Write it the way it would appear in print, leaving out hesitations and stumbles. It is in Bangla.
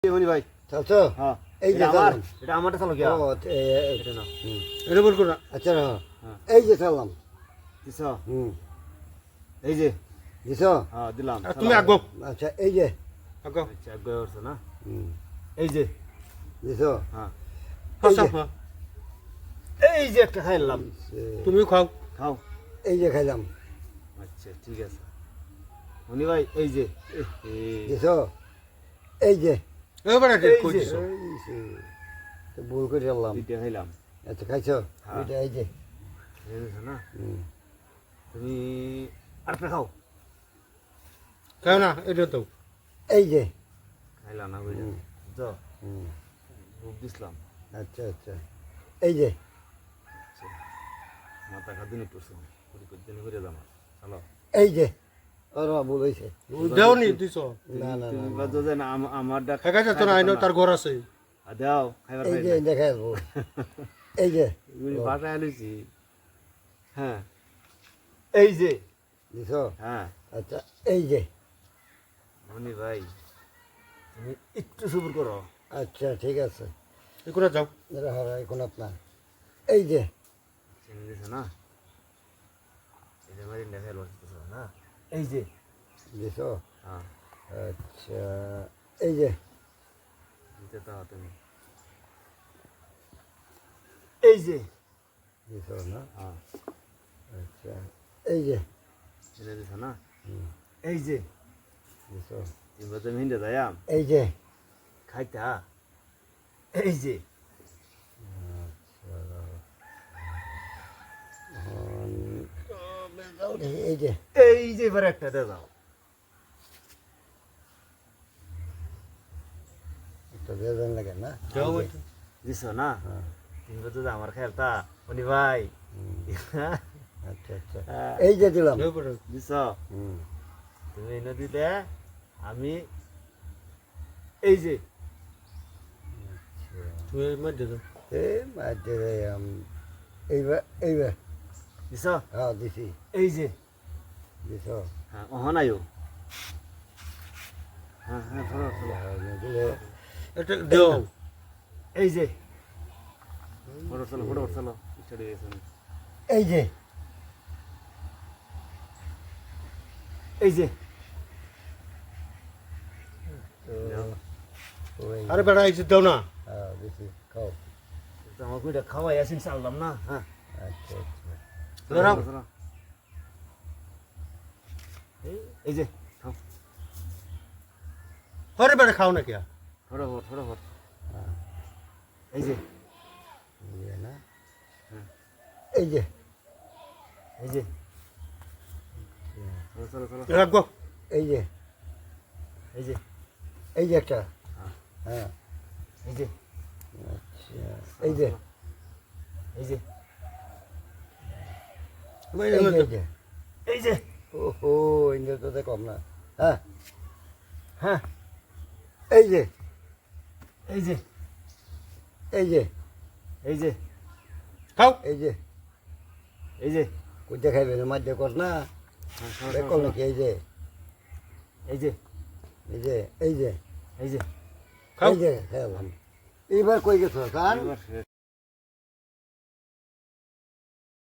মনি ভাই চালছো হ্যাঁ এই যে আমার চাললাম। এটা আমারটা চালো কি ও এটা না এটা বল কোনা আচ্ছা না এই যে চাললাম দিছ এই যে দিছ হ্যাঁ দিলাম তুমি আগো আচ্ছা এই যে আগো আচ্ছা আগে করছ না এই যে দিছ হ্যাঁ হাসা এই যে একটা খাইলাম তুমি খাও খাও এই যে খাইলাম আচ্ছা ঠিক আছে মনি ভাই এই যে দিছ এই যে এবারে এই কই যে। দিছো তো ভুল করে চাললাম দুইটা খাইলাম আচ্ছা খাইছো হ্যাঁ। এটা এই যে বুঝছ না তুমি আরেকটা খাও খাও না এটা তো এই যে খাইলা না বুঝছো তো হুম, ভোগ দিছিলাম আচ্ছা আচ্ছা এই যে মাথা খাদিন একটু দিন করে দাম চলো এই যে ওর ভুল হয়েছে দেওনি দিছো না না না তুমি বাদ যে না আমারটা খাই যাচ্ছে না আইনো তার ঘর আছে দাও খাইবার এই পাই যে দেখা যাবো এই যে বাসায় আলুছি হ্যাঁ এই যে দিছ হ্যাঁ আচ্ছা এই যে মনি ভাই তুমি একটু সবুর করো আচ্ছা ঠিক আছে এগুলো যাও হারা এখন আপনার এই যে চিনি দিছে না এই যে মারি লেখাই লড়তেছ না এই যে দিছ হ্যাঁ আচ্ছা এই যে দিতে দাও তুমি এই যে দিছ না হ্যাঁ আচ্ছা এই যে চিনি দিছ না এই যে দিছ তুমি বাজে মিন্ডে যাইয়াম এই যে খাইতা এই যে এই যে এই যে এবার একটা দিয়ে দাও একটা দিয়ে দেন লাগে না যাও দিছ না তুমি বাজে আমার খেলতা মনি ভাই আচ্ছা আচ্ছা এই যে দিলাম এবারে দিছ হুম, তুমি এই নদীতে আমি এই যে তুমি মধ্যে দাও এই মাঝে এইবার এইবার দিছ হ্যাঁ দিছি এই যে দিছ হ্যাঁ অহনায়ও হ্যাঁ হ্যাঁ ধরো ধরো দিলে এটা দেও এই যে ফটো চলো ছেড়ে গেছে এই যে এই যে ওই আরে বেড়া আইছে দাও না হ্যাঁ দিছি খাও তো আমার কইটা খাওয়াই আসিন চাললাম না হ্যাঁ আচ্ছা আচ্ছা দাঁড়াও। চলো। এই যে খাও আরে বেড়া খাও না কে থোড়া ভর এই যে এই যে না হ্যাঁ। এই যে এই যে চলো রাখবো এই যে এই যে এই যে একটা হ্যাঁ। হ্যাঁ এই যে আচ্ছা এই যে এই যে এই যে এই যে ওহো ইন্দ্র তো কম না হ্যাঁ হ্যাঁ এই যে এই যে এই যে এই যে খাও এই যে এই যে কোথা খাইবে মাঝে কর না দেখল নাকি এই যে এই যে এই যে এই যে এই যে খাও এই যে খেলাম এইবার কই গেছো স্যার এবার